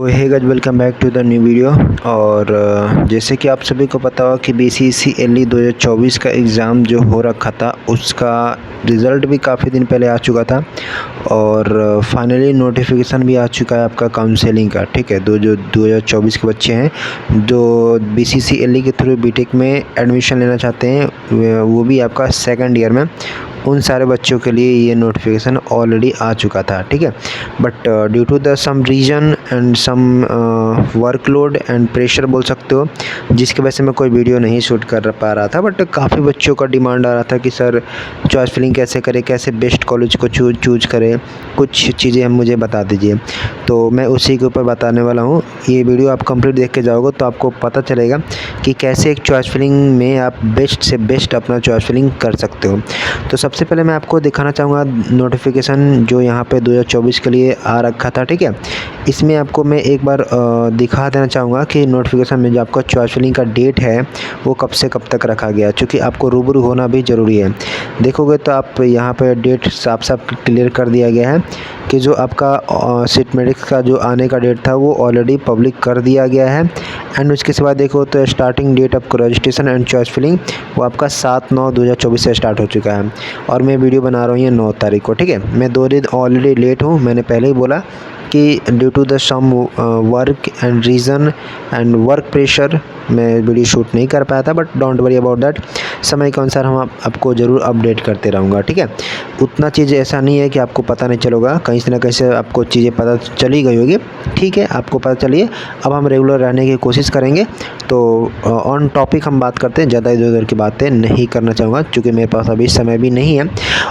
तो hey guys, welcome back to the new video. और जैसे कि आप सभी को पता हो कि BCCLE 2024 का एग्ज़ाम जो हो रखा था उसका रिज़ल्ट भी काफ़ी दिन पहले आ चुका था और फाइनली नोटिफिकेशन भी आ चुका है आपका काउंसलिंग का। ठीक है, जो 2024 के बच्चे हैं जो BCCLE के थ्रू बीटेक में एडमिशन लेना चाहते हैं, वो भी आपका सेकंड ईयर में, उन सारे बच्चों के लिए ये नोटिफिकेशन ऑलरेडी आ चुका था। ठीक है, but due to the some reason and some workload and pressure बोल सकते हो, जिसकी वजह से मैं कोई वीडियो नहीं शूट कर पा रहा था। बट काफ़ी बच्चों का डिमांड आ रहा था कि सर चॉइस फिलिंग कैसे करें, कैसे बेस्ट कॉलेज को चूज करें, कुछ चीज़ें हम मुझे बता दीजिए। तो मैं उसी के ऊपर बताने वाला हूँ। ये वीडियो आप कंप्लीट देख के जाओगे तो आपको पता चलेगा कि कैसे एक चॉइस फिलिंग में आप बेस्ट से बेस्ट अपना चॉइस फिलिंग कर सकते हो। तो सबसे पहले मैं आपको दिखाना चाहूँगा नोटिफिकेशन जो यहाँ पे 2024 के लिए आ रखा था। ठीक है, इसमें आपको मैं एक बार दिखा देना चाहूँगा कि नोटिफिकेशन में जो आपका चॉइस फिलिंग का डेट है वो कब से कब तक रखा गया, क्योंकि आपको रूबरू होना भी ज़रूरी है। देखोगे तो आप यहाँ पे डेट साफ साफ क्लियर कर दिया गया है कि जो आपका सिटमेटिक्स का जो आने का डेट था वो ऑलरेडी पब्लिक कर दिया गया है। एंड उसके सिवा देखो तो स्टार्टिंग डेट आपको रजिस्ट्रेशन एंड चॉइस फिलिंग वो आपका 7/9/2024 से स्टार्ट हो चुका है और मैं वीडियो बना रहा हूँ ये 9 तारीख को। ठीक है, मैं 2 दिन ऑलरेडी लेट हूँ। मैंने पहले ही बोला कि due to the some work and reason and work pressure मैं वीडियो शूट नहीं कर पाया था, but don't worry about that. समय के अनुसार हम आपको ज़रूर अपडेट करते रहूँगा। ठीक है, उतना चीज़ ऐसा नहीं है कि आपको पता नहीं चलेगा, कहीं से ना कहीं से आपको चीज़ें पता चली गई होगी। ठीक है, आपको पता चलिए। अब हम रेगुलर रहने की कोशिश करेंगे। तो ऑन टॉपिक हम बात करते हैं, ज़्यादा इधर उधर की बातें नहीं करना चाहूँगा क्योंकि मेरे पास अभी समय भी नहीं है।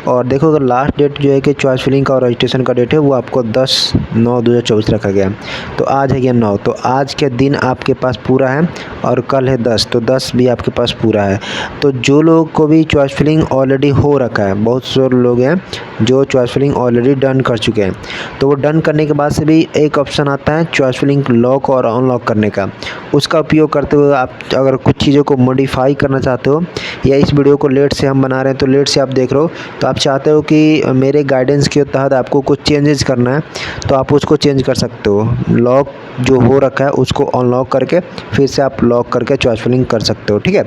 और देखो अगर लास्ट डेट जो है कि चॉइस फिलिंग का और रजिस्ट्रेशन का डेट है वो आपको 10/9/2024 रखा गया। तो आज है 9, तो आज के दिन आपके पास पूरा है और कल है 10, तो 10 भी आपके पास पूरा है। तो जो लोगों को भी चॉइस फिलिंग ऑलरेडी हो रखा है, बहुत सारे लोग हैं जो चॉइस फिलिंग ऑलरेडी डन कर चुके हैं, तो वो डन करने के बाद से भी एक ऑप्शन आता है चॉइस फिलिंग लॉक और अनलॉक करने का। उसका उपयोग करते हुए आप अगर कुछ चीज़ों को मॉडिफाई करना चाहते हो, या इस वीडियो को लेट से हम बना रहे हैं तो लेट से आप देख रहे हो, तो आप चाहते हो कि मेरे गाइडेंस के तहत आपको कुछ चेंजेस करना है तो आप उसको चेंज कर सकते हो। लॉक जो हो रखा है उसको अनलॉक करके फिर से आप लॉक करके चॉइस फिलिंग कर सकते हो। ठीक है,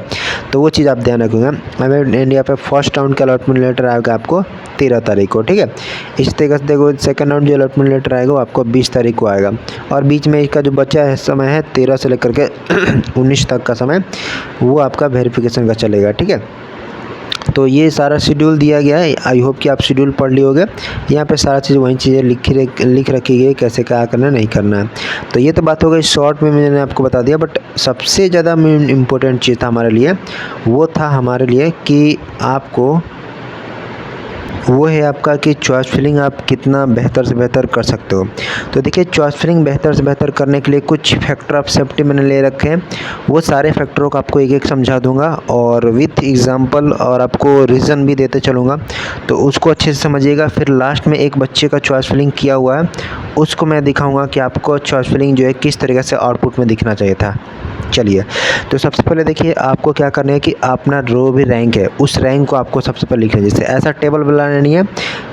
तो वो चीज़ आप ध्यान रखोगे। हमें इंडिया पे फर्स्ट राउंड का अलॉटमेंट लेटर आएगा आपको 13 तारीख को। ठीक है, इस तरीके से देखो सेकंड राउंड जो अलॉटमेंट लेटर आएगा वो आपको 20 तारीख को आएगा और बीच में इसका जो बचा है समय है 13 से लेकर के 19 तक का समय, वो आपका वेरिफिकेशन का चलेगा। ठीक है, तो ये सारा शेड्यूल दिया गया है। आई होप कि आप शेड्यूल पढ़ लिए होगे। यहाँ पे सारा चीज़ वही चीज़ें लिख रखी गई, कैसे क्या करना है नहीं करना है। तो ये तो बात हो गई शॉर्ट में, मैंने आपको बता दिया। बट सबसे ज़्यादा इम्पोर्टेंट चीज़ था हमारे लिए, वो था हमारे लिए कि आपको वो है आपका कि चॉइस फिलिंग आप कितना बेहतर से बेहतर कर सकते हो। तो देखिए, चॉइस फिलिंग बेहतर से बेहतर करने के लिए कुछ फैक्टर ऑफ सेफ्टी मैंने ले रखे हैं। वो सारे फैक्टरों को आपको एक एक समझा दूंगा और विथ एग्जांपल, और आपको रीज़न भी देते चलूँगा, तो उसको अच्छे से समझिएगा। फिर लास्ट में एक बच्चे का चॉइस फिलिंग किया हुआ है, उसको मैं दिखाऊँगा कि आपको चॉइस फिलिंग जो है किस तरीके से आउटपुट में दिखना चाहिए था। चलिए, तो सबसे पहले देखिए आपको क्या करना है कि अपना जो भी रैंक है उस रैंक को आपको सबसे पहले लिखना है। जैसे ऐसा टेबल बनाना नहीं है,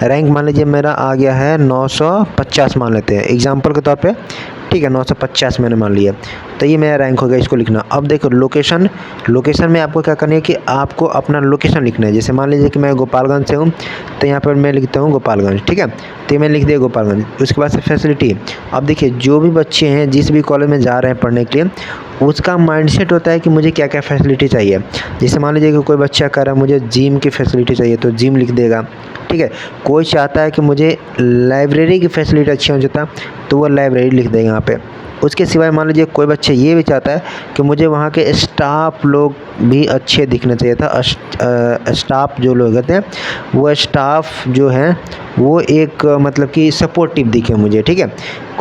रैंक मान लीजिए मेरा आ गया है 950 मान लेते हैं एग्जांपल के तौर पे। ठीक है, 950 मैंने मान लिया, तो ये मेरा रैंक हो गया, इसको लिखना। अब देखो लोकेशन में आपको क्या करना है कि आपको अपना लोकेशन लिखना है। जैसे मान लीजिए कि मैं गोपालगंज से हूँ, तो यहाँ पर मैं लिखता हूँ गोपालगंज। ठीक है, तो मैं लिख दिया गोपालगंज। उसके बाद से फैसिलिटी। अब देखिए, जो भी बच्चे हैं जिस भी कॉलेज में जा रहे हैं पढ़ने के लिए, उसका माइंडसेट होता है कि मुझे क्या क्या फैसिलिटी चाहिए। जैसे मान लीजिए कि कोई बच्चा कह रहा है मुझे जिम की फैसिलिटी चाहिए, तो जिम लिख देगा। ठीक है, कोई चाहता है कि मुझे लाइब्रेरी की फैसिलिटी अच्छी हो जाता, तो वो लाइब्रेरी लिख देगा यहाँ पे। उसके सिवाय मान लीजिए कोई बच्चा ये भी चाहता है कि मुझे वहाँ के स्टाफ लोग भी अच्छे दिखना चाहिए था। स्टाफ जो लोग होते हैं वो स्टाफ जो हैं वो एक मतलब कि सपोर्टिव दिखे मुझे। ठीक है,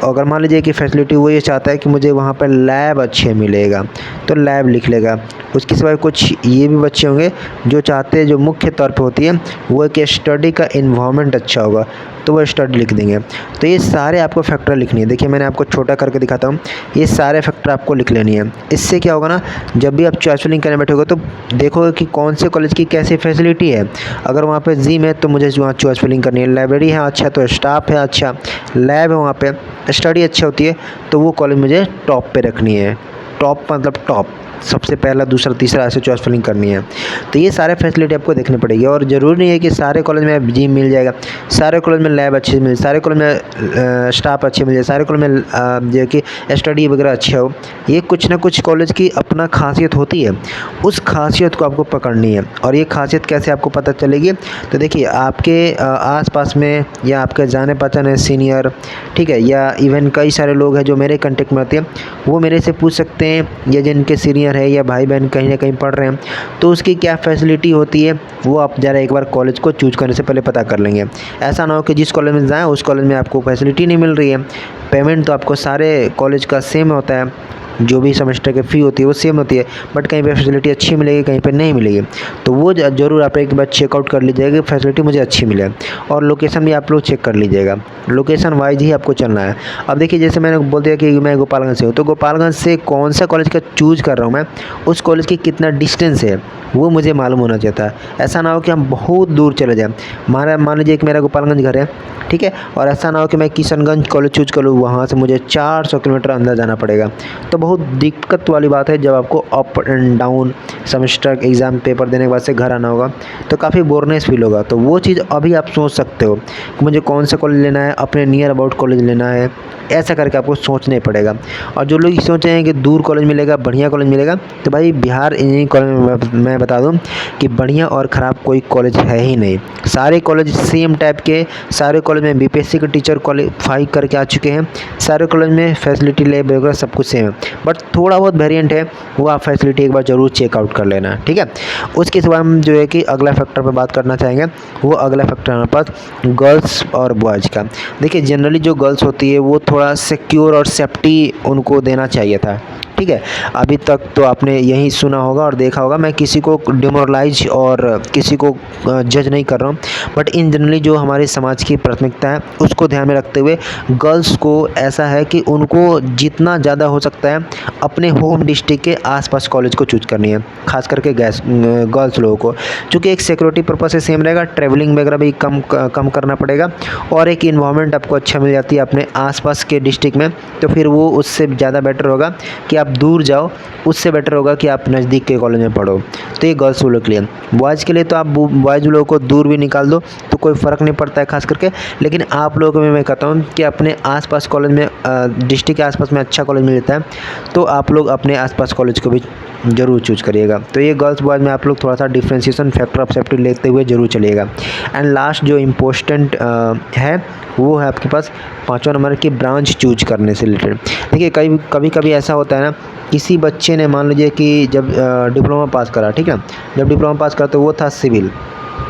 अगर मान लीजिए कि फैसिलिटी वो ये चाहता है कि मुझे वहाँ पर लैब अच्छे मिलेगा, तो लैब लिख लेगा। उसके सिवाय कुछ ये भी बच्चे होंगे जो चाहते हैं, जो मुख्य तौर पे होती है वो कि स्टडी का इन्वायरमेंट अच्छा होगा, तो वो स्टडी लिख देंगे। तो ये सारे आपको फैक्टर लिखनी है। देखिए, मैंने आपको छोटा करके दिखाता हूँ, ये सारे फैक्टर आपको लिख लेनी है। इससे क्या होगा ना, जब भी आप चॉइस फिलिंग करने बैठोगे तो देखोगे कि कौन से कॉलेज की कैसी फैसिलिटी है। अगर वहाँ पे जिम है तो मुझे वहाँ चॉइस फिलिंग करनी है, लाइब्रेरी है अच्छा, तो स्टाफ है अच्छा, लैब है वहाँ पे, स्टडी अच्छी होती है, तो वो कॉलेज मुझे टॉप पे रखनी है। टॉप मतलब टॉप, सबसे पहला दूसरा तीसरा ऐसे चॉइस फिलिंग करनी है। तो ये सारे फैसिलिटी आपको देखनी पड़ेगी। और ज़रूरी नहीं है कि सारे कॉलेज में जिम मिल जाएगा, सारे कॉलेज में लैब अच्छी मिल, सारे कॉलेज में स्टाफ अच्छे मिल जाए, सारे कॉलेज में जो कि स्टडी वगैरह अच्छा हो। ये कुछ ना कुछ कॉलेज की अपना खासियत होती है, उस खासियत को आपको पकड़नी है। और ये खासियत कैसे आपको पता चलेगी, तो देखिए आपके आसपास में या आपके जाने पहचाने सीनियर, ठीक है, या इवन कई सारे लोग हैं जो मेरे कांटेक्ट में आते हैं, वो मेरे से पूछ सकते हैं, या जिनके सीनियर है या भाई बहन कहीं ना कहीं पढ़ रहे हैं, तो उसकी क्या फैसिलिटी होती है वो आप ज़रा एक बार कॉलेज को चूज करने से पहले पता कर लेंगे। ऐसा ना हो कि जिस कॉलेज में जाएँ उस कॉलेज में आपको फैसिलिटी नहीं मिल रही है। पेमेंट तो आपको सारे कॉलेज का सेम होता है, जो भी सेमेस्टर की फ़ी होती है वो सेम होती है, बट कहीं पे फैसिलिटी अच्छी मिलेगी, कहीं पे नहीं मिलेगी। तो वो ज़रूर आप एक बार चेकआउट कर लीजिएगा कि फैसिलिटी मुझे अच्छी मिले। और लोकेशन भी आप लोग चेक कर लीजिएगा, लोकेशन वाइज ही आपको चलना है। अब देखिए जैसे मैंने बोल दिया कि मैं गोपालगंज से हूँ, तो गोपालगंज से कौन सा कॉलेज का चूज़ कर रहा हूँ मैं, उस कॉलेज की कितना डिस्टेंस है वो मुझे मालूम होना चाहिए था। ऐसा ना हो कि हम बहुत दूर चले जाएँ। मान लीजिए कि मेरा गोपालगंज घर है, ठीक है, और ऐसा ना हो कि मैं किशनगंज कॉलेज चूज कर लूँ, वहाँ से मुझे 400 किलोमीटर अंदर जाना पड़ेगा। तो बहुत दिक्कत वाली बात है जब आपको up and down semester exam paper देने के बाद से घर आना होगा, तो काफ़ी बोरनेस फील होगा। तो वो चीज़ अभी आप सोच सकते हो कि मुझे कौन सा कॉलेज लेना है, अपने नियर अबाउट कॉलेज लेना है, ऐसा करके आपको सोचना ही पड़ेगा। और जो लोग सोचे हैं कि दूर कॉलेज मिलेगा, बढ़िया कॉलेज मिलेगा, तो भाई बिहार इंजीनियरिंग कॉलेज में मैं बता दूं कि बढ़िया और ख़राब कोई कॉलेज है ही नहीं। सारे कॉलेज सेम टाइप के, सारे कॉलेज में बीपीएससी के टीचर क्वालिफाई करके आ चुके हैं, सारे कॉलेज में फैसिलिटी लैब वगैरह सब कुछ सेम है, बट थोड़ा बहुत वेरिएंट है, वो आप फैसिलिटी एक बार ज़रूर चेकआउट कर लेना, ठीक है। उसके सिवा हम जो है कि अगला फैक्टर पर बात करना चाहेंगे, वो अगला फैक्टर हमारे पास गर्ल्स और बॉयज़ का। देखिए जनरली जो गर्ल्स होती है वो थोड़ा सिक्योर और सेफ्टी उनको देना चाहिए था, ठीक है। अभी तक तो आपने यही सुना होगा और देखा होगा, मैं किसी को डिमोरलाइज और किसी को जज नहीं कर रहा हूँ, बट इन जनरली जो हमारे समाज की प्राथमिकता है उसको ध्यान में रखते हुए गर्ल्स को ऐसा है कि उनको जितना ज़्यादा हो सकता है अपने होम डिस्ट्रिक्ट के आसपास कॉलेज को चूज करनी है, खास करके गर्ल्स लोगों को, क्योंकि एक सिक्योरिटी पर्पज से सेम रहेगा, ट्रैवलिंग वगैरह भी कम करना पड़ेगा, और एक इन्वायरमेंट आपको अच्छा मिल जाती है अपने आसपास के डिस्ट्रिक्ट में, तो फिर वो उससे ज़्यादा बेटर होगा कि आप दूर जाओ, उससे बेटर होगा कि आप नज़दीक के कॉलेज में पढ़ो। तो ये गर्ल्स लोग के लिए। बॉयज़ के लिए तो आप बॉयज़ लोगों को दूर भी निकाल दो तो कोई फ़र्क नहीं पड़ता है खास करके, लेकिन आप लोगों को मैं कहता हूँ कि अपने आसपास कॉलेज में डिस्ट्रिक्ट के आसपास में अच्छा कॉलेज मिलता है, तो आप लोग अपने आसपास कॉलेज को भी ज़रूर चूज करिएगा। तो ये गर्ल्स बॉयज़ में आप लोग थोड़ा सा डिफ्रेंशिएशन फैक्टर ऑफ सेफ्टी लेते हुए ज़रूर चलिएगा। एंड लास्ट जो इम्पोर्टेंट है वो है आपके पास 5वां नंबर की ब्रांच चूज करने से रिलेटेड। देखिए कभी ऐसा होता है ना, किसी बच्चे ने मान लीजिए कि जब डिप्लोमा पास करा, ठीक है, जब डिप्लोमा पास करा तो वो था सिविल,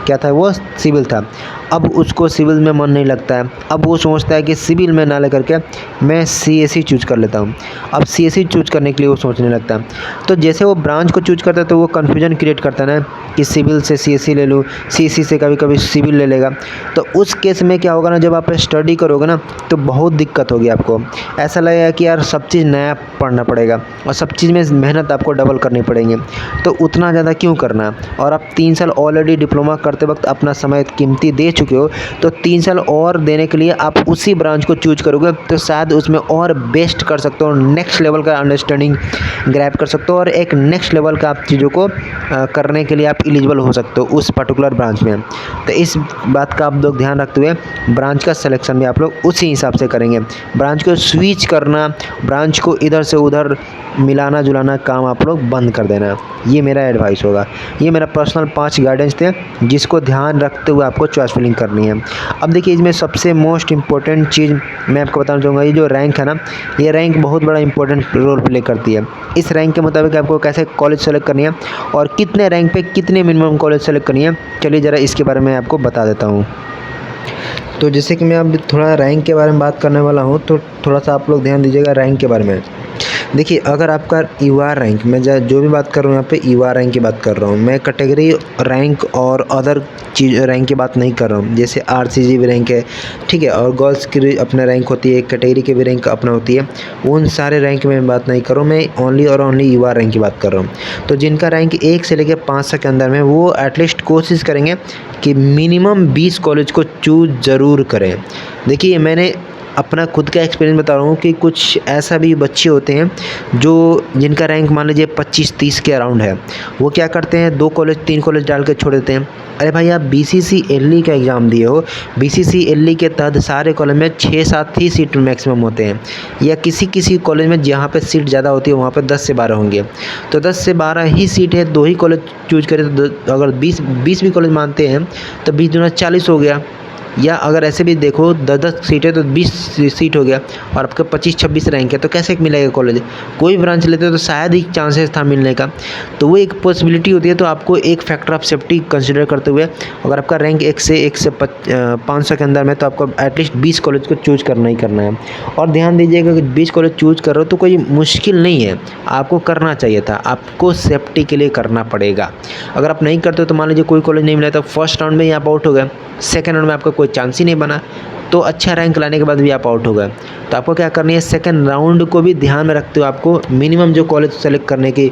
क्या था वो, सिविल था। अब उसको सिविल में मन नहीं लगता है, अब वो सोचता है कि सिविल में ना लेकर के मैं सीएससी चूज कर लेता हूँ। अब सीएससी चूज करने के लिए वो सोचने लगता है, तो जैसे वो ब्रांच को चूज करता है तो वो कन्फ्यूजन क्रिएट करता है ना कि सिविल से सीएससी ले लूँ, सीएससी से कभी कभी सिविल ले लेगा। तो उस केस में क्या होगा ना, जब आप स्टडी करोगे ना तो बहुत दिक्कत होगी आपको, ऐसा लगेगा कि यार सब चीज़ नया पढ़ना पड़ेगा और सब चीज़ में मेहनत आपको डबल करनी पड़ेंगे, तो उतना ज़्यादा क्यों करना। और आप 3 साल ऑलरेडी डिप्लोमा करते वक्त अपना समय कीमती दे चुके हो, तो 3 साल और देने के लिए आप उसी ब्रांच को चूज करोगे तो शायद उसमें और बेस्ट कर सकते हो, नेक्स्ट लेवल का अंडरस्टैंडिंग ग्रैब कर सकते हो, और एक नेक्स्ट लेवल का आप चीज़ों को करने के लिए आप एलिजिबल हो सकते हो उस पर्टिकुलर ब्रांच में। तो इस बात का आप लोग ध्यान रखते हुए ब्रांच का सिलेक्शन भी आप लोग उसी हिसाब से करेंगे। ब्रांच को स्विच करना, ब्रांच को इधर से उधर मिलाना जुलाना काम आप लोग बंद कर देना, ये मेरा एडवाइस होगा। ये मेरा पर्सनल 5 गाइडेंस थे जिसको ध्यान रखते हुए आपको चॉइस फिलिंग करनी है। अब देखिए इसमें सबसे मोस्ट इम्पोर्टेंट चीज़ मैं आपको बताना चाहूँगा, ये जो रैंक है ना, ये रैंक बहुत बड़ा इंपॉर्टेंट रोल प्ले करती है। इस रैंक के मुताबिक आपको कैसे कॉलेज सेलेक्ट करनी है और कितने रैंक पे कितने मिनिमम कॉलेज सेलेक्ट करनी है, चलिए ज़रा इसके बारे में आपको बता देता हूँ। तो जैसे कि मैं अब थोड़ा रैंक के बारे में बात करने वाला हूँ, तो थोड़ा सा आप लोग ध्यान दीजिएगा रैंक के बारे में। देखिए अगर आपका ईवार रैंक, मैं जो भी बात कर रहा हूँ यहाँ पे ईवार रैंक की बात कर रहा हूँ, मैं कैटेगरी रैंक और अदर चीज़ रैंक की बात नहीं कर रहा हूँ। जैसे आरसीजी भी रैंक है, ठीक है, और गर्ल्स की भी अपना रैंक होती है, कैटेगरी की भी रैंक अपना होती है। उन सारे रैंक में बात नहीं कर रहा हूँ, मैं ओनली और ओनली ईवार रैंक की बात कर रहा हूँ। तो जिनका रैंक 1 से लेकर 500 के अंदर में, वो एटलीस्ट कोशिश करेंगे कि मिनिमम 20 कॉलेज को चूज़ ज़रूर करें। देखिए मैंने अपना खुद का एक्सपीरियंस बता रहा हूँ कि कुछ ऐसा भी बच्चे होते हैं जो जिनका रैंक मान लीजिए 25-30 के अराउंड है, वो क्या करते हैं 2 कॉलेज 3 कॉलेज डाल के छोड़ देते हैं। अरे भाई आप BCCLE का एग्ज़ाम दिए हो, BCCLE के तहत सारे कॉलेज में 6-7 ही सीट मैक्सिमम होते हैं, या किसी कॉलेज में जहाँ पे सीट ज़्यादा होती है वहाँ पे 10 से 12 होंगे। तो 10 से 12 ही सीट है, 2 ही कॉलेज चूज करें तो अगर 20 भी कॉलेज मानते हैं तो 20 दूना 40 हो गया। या अगर ऐसे भी देखो 10-10 सीट है तो 20 सीट हो गया, और आपका 25-26 रैंक है, तो कैसे मिलेगा कॉलेज? कोई ब्रांच लेते हो तो शायद ही चांसेस था मिलने का, तो वो एक पॉसिबिलिटी होती है। तो आपको एक फैक्टर ऑफ सेफ्टी कंसिडर करते हुए अगर आपका रैंक 1 से 500 के अंदर में, तो आपको एटलीस्ट 20 कॉलेज को चूज़ करना ही करना है। और ध्यान दीजिएगा कि 20 कॉलेज चूज़ कर रहे हो तो कोई मुश्किल नहीं है, आपको करना चाहिए था, आपको सेफ्टी के लिए करना पड़ेगा। अगर आप नहीं करते हो तो मान लीजिए कोई कॉलेज नहीं मिला तो फर्स्ट राउंड में ही आप आउट हो गए, सेकेंड राउंड में आपका कोई चांस ही नहीं बना, तो अच्छा रैंक लाने के बाद भी आप आउट हो गए। तो आपको क्या करनी है, सेकंड राउंड को भी ध्यान में रखते हुए आपको मिनिमम जो कॉलेज सेलेक्ट करने की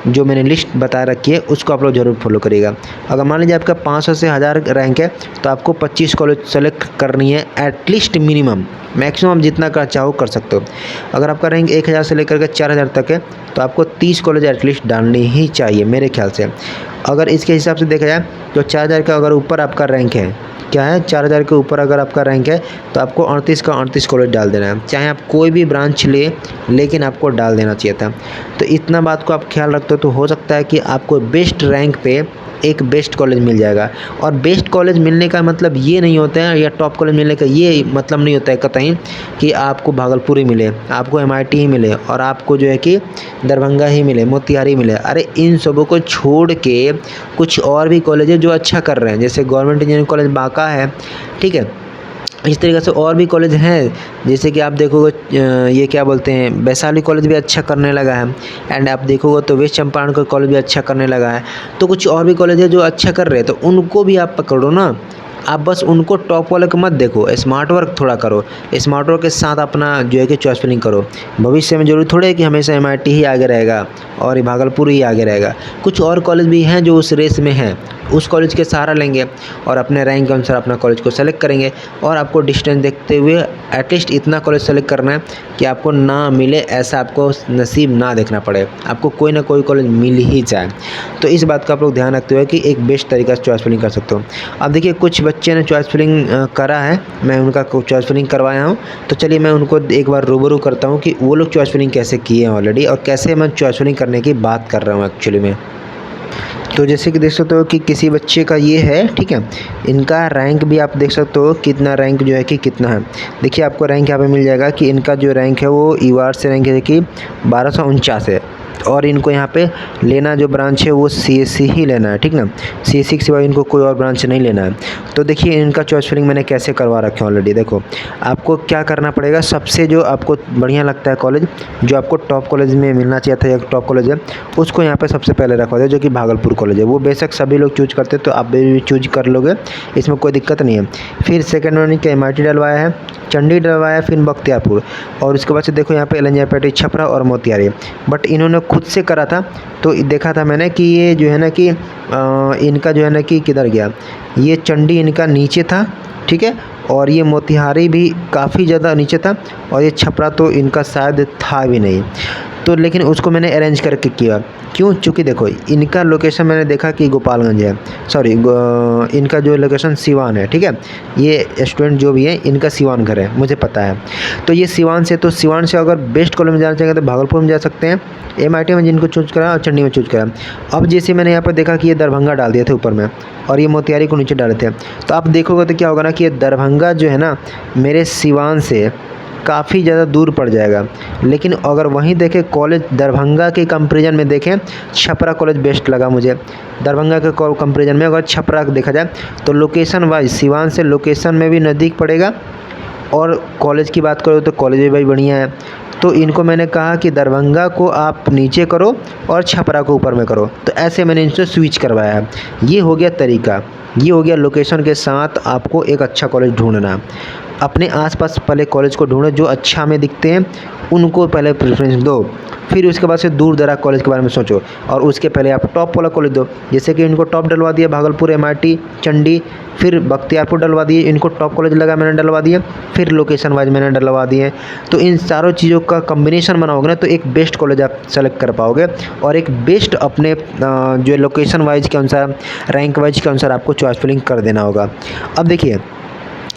जो मैंने लिस्ट बता रखी है उसको आप लोग ज़रूर फॉलो करिएगा। अगर मान लीजिए आपका 500 से 1000 रैंक है तो आपको 25 कॉलेज सेलेक्ट करनी है एटलीस्ट मिनिमम, मैक्सिमम जितना का चाहो कर सकते हो। अगर आपका रैंक 1000 से लेकर के 4000 तक है तो आपको 30 कॉलेज एटलीस्ट डालनी ही चाहिए मेरे ख्याल से। अगर इसके हिसाब से देखा जाए तो 4000 का अगर ऊपर आपका रैंक है, क्या है 4000 के ऊपर अगर आपका रैंक है तो आपको 38 का 38 कॉलेज डाल देना है, चाहे आप कोई भी ब्रांच ले, लेकिन आपको डाल देना चाहिए था। तो इतना बात को आप ख्याल रखते हो तो हो सकता है कि आपको बेस्ट रैंक पे एक बेस्ट कॉलेज मिल जाएगा। और बेस्ट कॉलेज मिलने का मतलब ये नहीं होता है, या टॉप कॉलेज मिलने का ये मतलब नहीं होता है कतई कि आपको भागलपुर ही मिले, आपको MIT ही मिले, और आपको जो है कि दरभंगा ही मिले, मोतिहारी मिले। अरे इन सबों को छोड़ के कुछ और भी कॉलेज है जो अच्छा कर रहे हैं, जैसे गवर्नमेंट इंजीनियरिंग कॉलेज बांका है, ठीक है, इस तरीके से और भी कॉलेज हैं। जैसे कि आप देखोगे ये क्या बोलते हैं, वैशाली कॉलेज भी अच्छा करने लगा है, एंड आप देखोगे तो वेस्ट चंपारण का कॉलेज भी अच्छा करने लगा है। तो कुछ और भी कॉलेज है जो अच्छा कर रहे हैं, तो उनको भी आप पकड़ो ना। आप बस उनको टॉप वाले को मत देखो, स्मार्ट वर्क थोड़ा करो, स्मार्ट वर्क के साथ अपना जो है कि चॉइस फिलिंग करो। भविष्य में जरूरी थोड़े है कि हमेशा MIT ही आगे रहेगा और ये भागलपुर ही आगे रहेगा। कुछ और कॉलेज भी हैं जो उस रेस में हैं, उस कॉलेज के सहारा लेंगे और अपने रैंक के अनुसार अपना कॉलेज को सेलेक्ट करेंगे। और आपको डिस्टेंस देखते हुए एटलीस्ट इतना कॉलेज सेलेक्ट करना है कि आपको ना मिले ऐसा आपको नसीब ना देखना पड़े, आपको कोई ना कोई कॉलेज मिल ही जाए। तो इस बात का आप लोग ध्यान रखते हुए कि एक बेस्ट तरीका से चॉइस फिलिंग कर सकते हो। अब देखिए कुछ बच्चे ने चॉइस फिलिंग करा है, मैं उनका चॉइस फिलिंग करवाया हूँ, तो चलिए मैं उनको एक बार रूबरू करता हूँ कि वो लोग चॉइस फिलिंग कैसे किए हैं ऑलरेडी, और कैसे मैं चॉइस फिलिंग करने की बात कर रहा हूँ एक्चुअली में। तो जैसे कि देख सकते हो कि किसी बच्चे का ये है, ठीक है, इनका रैंक भी आप देख सकते हो कितना रैंक जो है कि कितना है। देखिए आपको रैंक यहाँ पे मिल जाएगा कि इनका जो रैंक है वो ईवार से रैंक है कि 1249 है, और इनको यहाँ पे लेना जो ब्रांच है वो CSC ही लेना है, ठीक ना, CSC के सिवाय इनको कोई और ब्रांच नहीं लेना है। तो देखिए इनका चॉइस फिलिंग मैंने कैसे करवा रखे ऑलरेडी। देखो आपको क्या करना पड़ेगा, सबसे जो आपको बढ़िया लगता है कॉलेज, जो आपको टॉप कॉलेज में मिलना चाहिए था, एक टॉप कॉलेज है, उसको यहाँ पे सबसे पहले रखवा दे, जो कि भागलपुर कॉलेज है। वो बेशक सभी लोग चूज करते तो आप भी चूज कर लोगे, इसमें कोई दिक्कत नहीं है। फिर सेकेंड वन के MIT डलवाया है, चंडीगढ़ डलवाया, फिर बख्तियारपुर, और उसके बाद से देखो यहाँ पे LNJPT छपरा और मोतिहारी। बट इन्होंने खुद से करा था तो देखा था मैंने कि ये जो है ना कि इनका जो है ना कि किधर गया, ये चंडी इनका नीचे था, ठीक है, और ये मोतिहारी भी काफ़ी ज़्यादा नीचे था, और ये छपरा तो इनका शायद था भी नहीं। तो लेकिन उसको मैंने अरेंज करके किया, क्यों, चूँकि देखो इनका लोकेशन मैंने देखा कि गोपालगंज है, सॉरी इनका जो लोकेशन सिवान है, ठीक है, ये स्टूडेंट जो भी है इनका सिवान घर है, मुझे पता है। तो ये सिवान से, तो सिवान से अगर बेस्ट कॉलेज में जाना चाहेंगे तो भागलपुर में जा सकते हैं, MIT में जिनको चूज करा और चंडी में चूज करा। अब जैसे मैंने यहाँ पर देखा कि ये दरभंगा डाल दिए थे ऊपर में, और ये मोतिहारी को नीचे डाले थे, तो आप देखोगे तो क्या होगा ना कि ये दरभंगा जो है ना मेरे सिवान से काफ़ी ज़्यादा दूर पड़ जाएगा। लेकिन अगर वहीं देखें कॉलेज दरभंगा के कंपैरिजन में देखें, छपरा कॉलेज बेस्ट लगा मुझे। दरभंगा के कंपैरिजन में अगर छपरा देखा जाए तो लोकेशन वाइज सिवान से लोकेशन में भी नज़दीक पड़ेगा, और कॉलेज की बात करो तो कॉलेज भी भाई बढ़िया है। तो इनको मैंने कहा कि दरभंगा को आप नीचे करो और छपरा को ऊपर में करो, तो ऐसे मैंने इनसे स्विच करवाया है। ये हो गया तरीका, ये हो गया लोकेशन के साथ आपको एक अच्छा कॉलेज ढूंढना। अपने आसपास पहले कॉलेज को ढूंढो जो अच्छा में दिखते हैं, उनको पहले प्रेफरेंस दो, फिर उसके बाद से दूर दराज कॉलेज के बारे में सोचो, और उसके पहले आप टॉप वाला कॉलेज दो। जैसे कि इनको टॉप डलवा दिया भागलपुर, MIT, चंडी, फिर बख्तियारपुर डलवा दिए, इनको टॉप कॉलेज लगा मैंने डलवा दिया, फिर लोकेशन वाइज मैंने डलवा दिए। तो इन सारों चीज़ों का कम्बिनेशन बनाओगे ना, तो एक बेस्ट कॉलेज आप सेलेक्ट कर पाओगे, और एक बेस्ट अपने जो लोकेशन वाइज के अनुसार, रैंक वाइज के अनुसार आपको चॉइस फिलिंग कर देना होगा। अब देखिए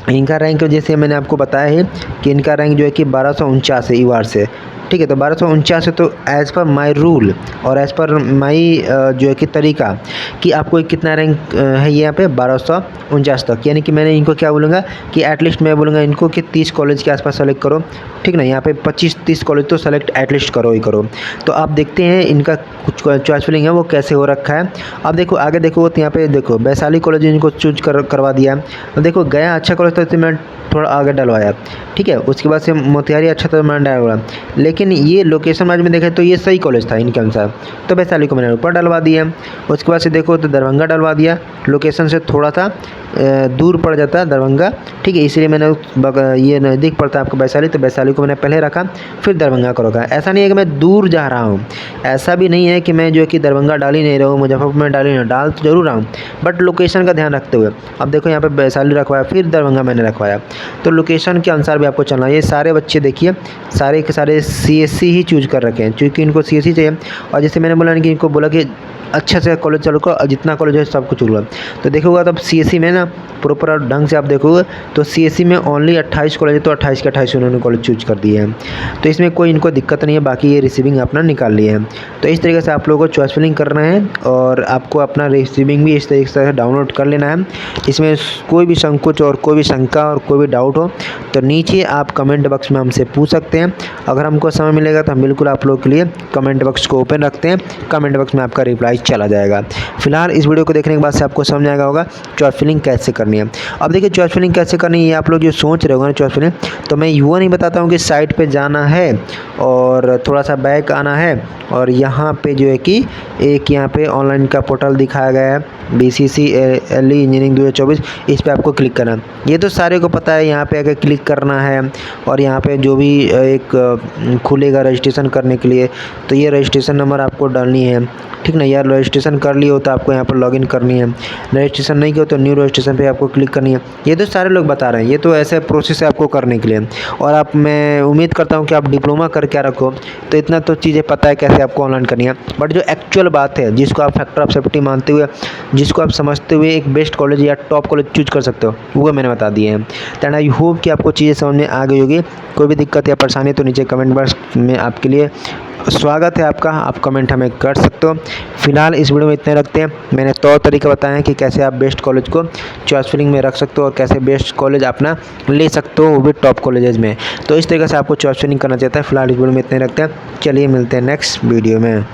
इनका रैंक जैसे मैंने आपको बताया है कि इनका रैंक जो है कि 1249 है ईवार से, ठीक है। तो 1249 है, तो एज़ पर माई रूल और एज़ पर माई जो है कि तरीका कि आपको कितना रैंक है यहाँ पे 1249 तक, यानी कि मैंने इनको क्या बोलूँगा कि एटलीस्ट मैं बोलूँगा इनको कि 30 कॉलेज के आसपास सेलेक्ट करो, ठीक ना। यहाँ पे 25-30 कॉलेज तो सेलेक्ट एटलीस्ट करो ही करो। तो आप देखते हैं इनका कुछ चॉइस फिलिंग है वो कैसे हो रखा है। अब देखो आगे देखो, तो यहाँ पे देखो वैशाली कॉलेज इनको चूज करवा दिया। तो देखो गया अच्छा कॉलेज था तो मैं थोड़ा आगे डलवाया, ठीक है। उसके बाद से मोतिहारी अच्छा था तो मैंने डलवाया, लेकिन ये लोकेशन वाइज में देखा तो ये सही कॉलेज था इनके अनुसार, तो वैशाली को मैंने ऊपर डलवा दिया। उसके बाद से देखो तो दरभंगा डलवा दिया, लोकेशन से थोड़ा सा दूर पड़ जाता है दरभंगा, ठीक है, इसलिए मैंने ये नज़दीक पड़ता है आपको वैशाली, तो वैशाली को मैंने पहले रखा, फिर दरभंगा को रखा। ऐसा नहीं है कि मैं दूर जा रहा हूँ, ऐसा भी नहीं है कि मैं जो है कि दरभंगा डाल ही नहीं रहा हूँ, मुजफ्फरपुर में डाल ही नहीं, डाल तो जरूर रहा हूँ, बट लोकेशन का ध्यान रखते हुए। अब देखो यहाँ पे वैशाली रखवाया, फिर दरभंगा मैंने रखवाया, तो लोकेशन के अनुसार भी आपको चलना है। ये सारे बच्चे देखिए सारे के सारे CSC ही चूज कर रखे हैं, क्योंकि इनको CSC चाहिए। और जैसे मैंने बोला कि इनको बोला कि अच्छा से कॉलेज चालू करो, जितना कॉलेज है सब कुछ होगा। तो देखोगा तब CSC में ना प्रॉपर ढंग से आप देखोगे तो CSC में ओनली 28 कॉलेज है, तो 28 के 28 उन्होंने कॉलेज चूज कर दिए हैं, तो इसमें कोई इनको दिक्कत नहीं है। बाकी ये रिसीविंग अपना निकाल लिए हैं। तो इस तरीके से आप लोगों को चॉइस फिलिंग करना है, और आपको अपना रिसीविंग भी इस तरीके से डाउनलोड कर लेना है। इसमें कोई भी संकोच और कोई भी शंका और कोई भी डाउट हो तो नीचे आप कमेंट बॉक्स में हमसे पूछ सकते हैं। अगर हमको समय मिलेगा तो हम बिल्कुल आप लोगों के लिए कमेंट बॉक्स को ओपन रखते हैं, कमेंट बॉक्स में आपका रिप्लाई चला जाएगा। फिलहाल इस वीडियो को देखने के बाद से आपको समझ आएगा होगा चॉइस फिलिंग कैसे करनी है। अब देखिए चॉइस फिलिंग कैसे करनी है, ये आप लोग जो सोच रहे होगा ना चॉइस फिलिंग, तो मैं वो नहीं बताता हूँ कि साइट पे जाना है और थोड़ा सा बैक आना है, और यहाँ पे जो है कि एक यहाँ पे ऑनलाइन का पोर्टल दिखाया गया है BCC LE इंजीनियरिंग 2024, इस पे आपको क्लिक करना है। ये तो सारे को पता है, यहाँ पे अगर क्लिक करना है और यहाँ पे जो भी एक खुलेगा रजिस्ट्रेशन करने के लिए, तो ये रजिस्ट्रेशन नंबर आपको डालनी है, ठीक ना। यार रजिस्ट्रेशन कर लिए हो तो आपको यहाँ पर लॉगिन करनी है, रजिस्ट्रेशन नहीं किया तो न्यू रजिस्ट्रेशन पे आपको क्लिक करनी है। ये तो सारे लोग बता रहे हैं, ये तो ऐसे प्रोसेस है आपको करने के लिए। और आप, मैं उम्मीद करता हूँ कि आप डिप्लोमा करके रखो, तो इतना तो चीज़ें पता है कैसे आपको ऑनलाइन करनी है। बट जो एक्चुअल बात है, जिसको आप फैक्टर ऑफ सेफ्टी मानते हुए, जिसको आप समझते हुए एक बेस्ट कॉलेज या टॉप कॉलेज चूज कर सकते हो, वो मैंने बता दिए हैं। एंड आई होप कि आपको चीज़ें समझ में आ गई होगी। कोई भी दिक्कत या परेशानी तो नीचे कमेंट बॉक्स में आपके लिए स्वागत है आपका, आप कमेंट हमें कर सकते हो। फिलहाल इस वीडियो में इतने रखते हैं। मैंने तौर तरीका बताया है कि कैसे आप बेस्ट कॉलेज को चॉइस फिलिंग में रख सकते हो और कैसे बेस्ट कॉलेज अपना ले सकते हो, वो भी टॉप कॉलेजेस में। तो इस तरीके से आपको चॉइस फिलिंग करना चाहता है। फिलहाल इस वीडियो में इतने रखते हैं, चलिए मिलते हैं नेक्स्ट वीडियो में।